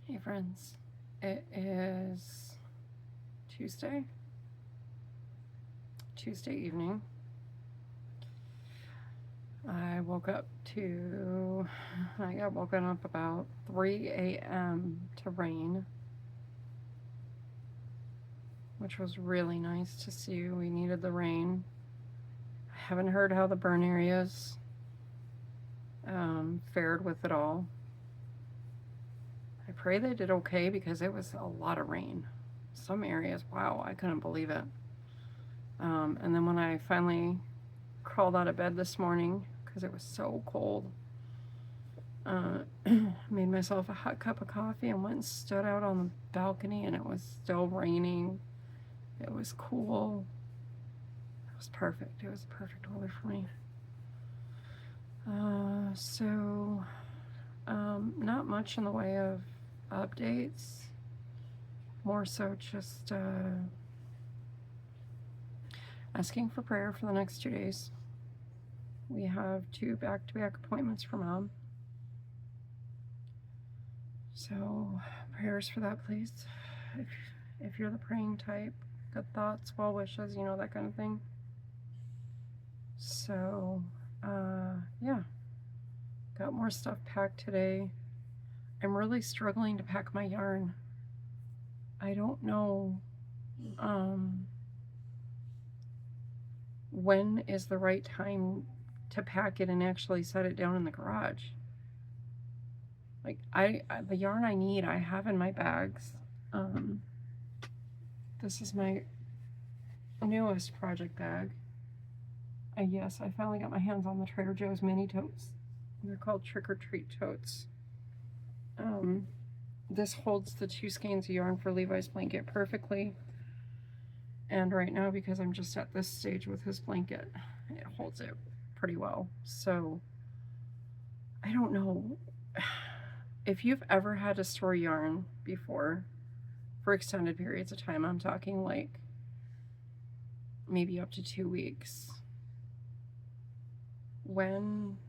Hey friends, it is Tuesday evening. I got woken up about 3 a.m. to rain, which was really nice to see. We needed the rain. I haven't heard how the burn areas fared with it all. I pray they did okay because it was a lot of rain. Some areas, wow, I couldn't believe it. And then when I finally crawled out of bed this morning because it was so cold, made myself a hot cup of coffee and went and stood out on the balcony, and it was still raining. It was cool. It was perfect. It was perfect weather for me. Not much in the way of updates. More so just asking for prayer for the next 2 days. We have 2 back-to-back appointments for Mom. So prayers for that, please. If you're the praying type, good thoughts, well wishes, you know, that kind of thing. So, yeah. Got more stuff packed today. I'm really struggling to pack my yarn. I don't know when is the right time to pack it and actually set it down in the garage. Like, the yarn I need, I have in my bags. This is my newest project bag. Yes, I finally got my hands on the Trader Joe's mini totes. They're called Trick or Treat totes. This holds the 2 skeins of yarn for Levi's blanket perfectly. And right now, because I'm just at this stage with his blanket, it holds it pretty well. So, I don't know. If you've ever had to store yarn before for extended periods of time, I'm talking like maybe up to 2 weeks. When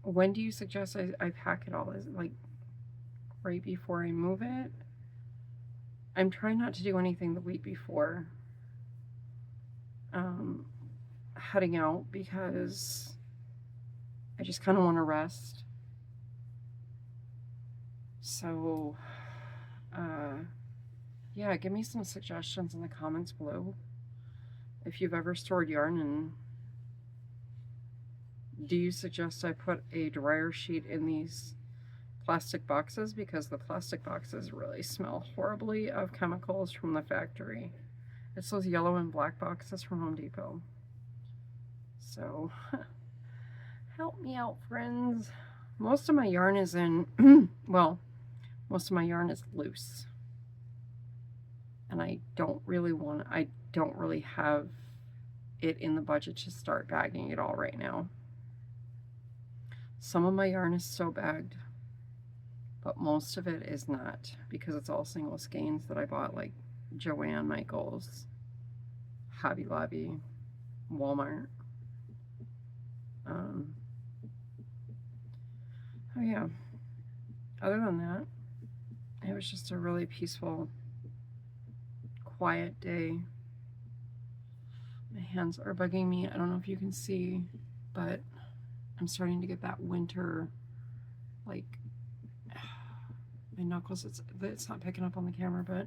do you suggest I pack it all? Is it like right before I move it? I'm trying not to do anything the week before heading out because I just kind of want to rest. So, yeah, give me some suggestions in the comments below if you've ever stored yarn, and do you suggest I put a dryer sheet in these plastic boxes, because the plastic boxes really smell horribly of chemicals from the factory. It's those yellow and black boxes from Home Depot. So, help me out, friends. Most of my yarn is in, well, most of my yarn is loose. And I don't really have it in the budget to start bagging it all right now. Some of my yarn is so bagged, but most of it is not, because it's all single skeins that I bought, like Joann, Michaels, Hobby Lobby, Walmart. Oh yeah, other than that, it was just a really peaceful, quiet day. My hands are bugging me. I don't know if you can see, but I'm starting to get that winter, like, my knuckles, it's not picking up on the camera, but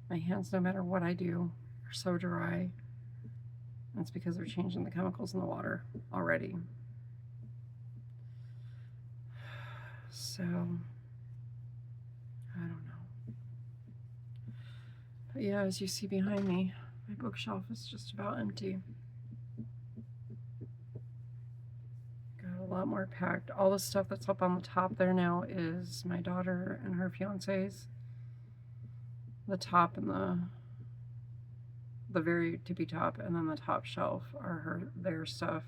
my hands, no matter what I do, are so dry. That's because they're changing the chemicals in the water already. So, I don't know. But yeah, as you see behind me, my bookshelf is just about empty. Got a lot more packed. All the stuff that's up on the top there now is my daughter and her fiance's. The top and the very tippy top, and then the top shelf are their stuff.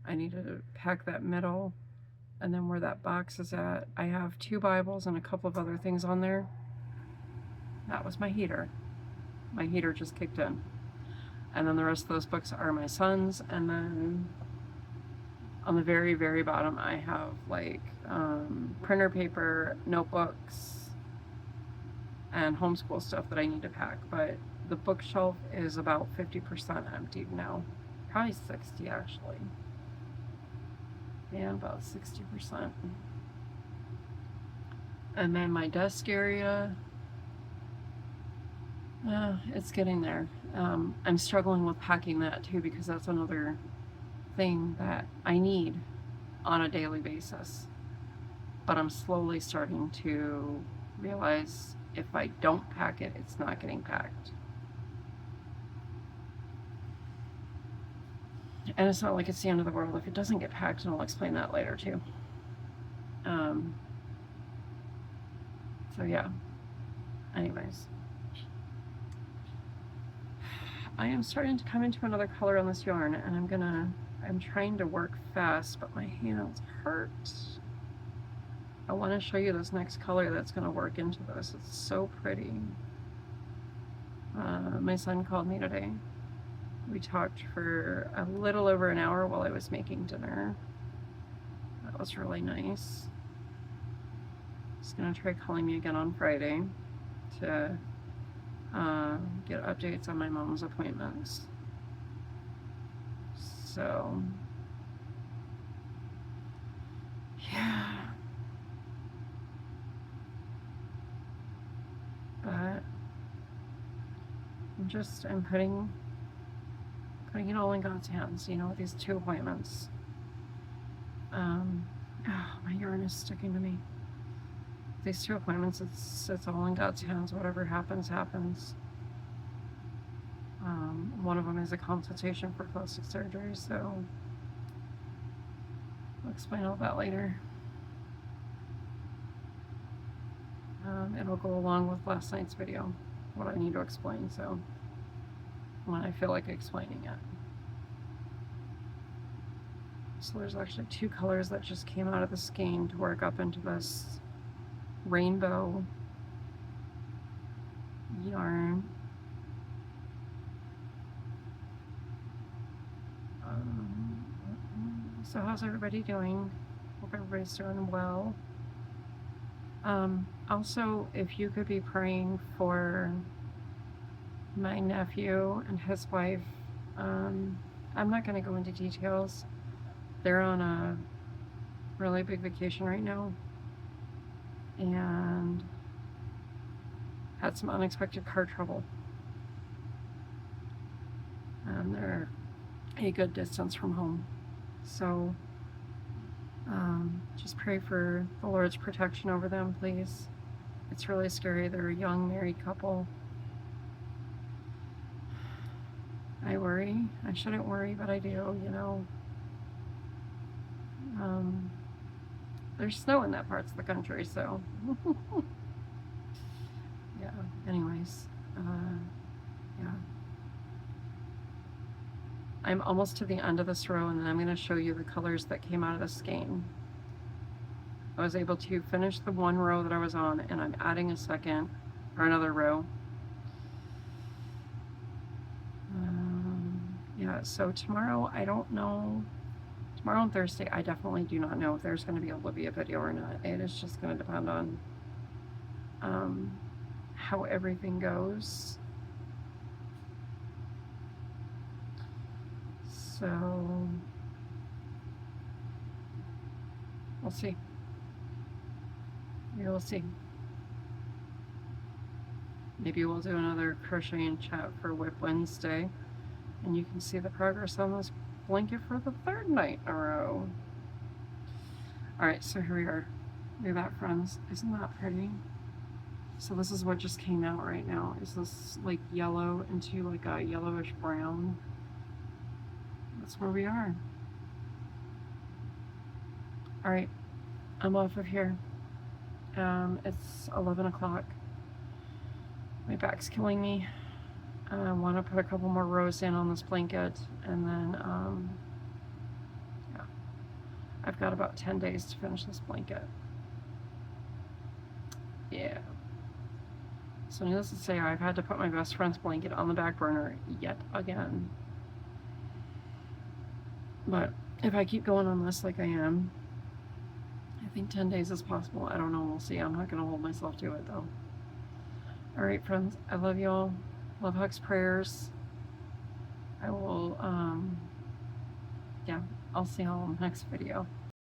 I need to pack that middle, and then where that box is at, I have 2 Bibles and a couple of other things on there. That was my heater. My heater just kicked in. And then the rest of those books are my son's, and then on the very, very bottom I have like printer paper, notebooks, and homeschool stuff that I need to pack, but the bookshelf is about 50% emptied now. Probably 60 actually. Yeah, about 60%. And then my desk area, it's getting there. I'm struggling with packing that too because that's another thing that I need on a daily basis. But I'm slowly starting to realize if I don't pack it, it's not getting packed. And it's not like it's the end of the world if it doesn't get packed, and I'll explain that later too. So yeah, anyways. I am starting to come into another color on this yarn, and I'm trying to work fast, but my hands hurt. I want to show you this next color that's going to work into this. It's so pretty. My son called me today. We talked for a little over an hour while I was making dinner. That was really nice. He's going to try calling me again on Friday to get updates on my mom's appointments. So, yeah. But I'm putting it all in God's hands, you know, with these 2 appointments. My yarn is sticking to me. These 2 appointments, it's all in God's hands. Whatever happens, happens. One of them is a consultation for plastic surgery, so I'll explain all that later. It'll go along with last night's video, what I need to explain, so when I feel like explaining it. So there's actually 2 colors that just came out of the skein to work up into this rainbow yarn. So how's everybody doing? Hope everybody's doing well. Also, if you could be praying for my nephew and his wife. I'm not going to go into details. They're on a really big vacation right now and had some unexpected car trouble. And they're a good distance from home. So just pray for the Lord's protection over them, please. It's really scary. They're a young married couple. I worry. I shouldn't worry, but I do, you know. There's snow in that parts of the country, so yeah, anyways, yeah. I'm almost to the end of this row, and then I'm going to show you the colors that came out of the skein. I was able to finish the 1 row that I was on, and I'm adding a second, or another row. Yeah, so tomorrow, I don't know. Tomorrow and Thursday, I definitely do not know if there's going to be a Libya video or not. It is just going to depend on how everything goes. So, we'll see. We will see. Maybe we'll do another crochet and chat for Whip Wednesday, and you can see the progress on this blanket for the 3rd night in a row. Alright, so here we are. Look at that, friends. Isn't that pretty? So this is what just came out right now. Is this like yellow into like a yellowish brown? That's where we are. Alright, I'm off of here. It's 11 o'clock. My back's killing me. I want to put a couple more rows in on this blanket, and then, yeah, I've got about 10 days to finish this blanket. Yeah. So needless to say, I've had to put my best friend's blanket on the back burner yet again. But if I keep going on this like I am, I think 10 days is possible. I don't know, we'll see. I'm not going to hold myself to it, though. Alright, friends, I love y'all. Love, hugs, prayers. I will, yeah, I'll see y'all in the next video.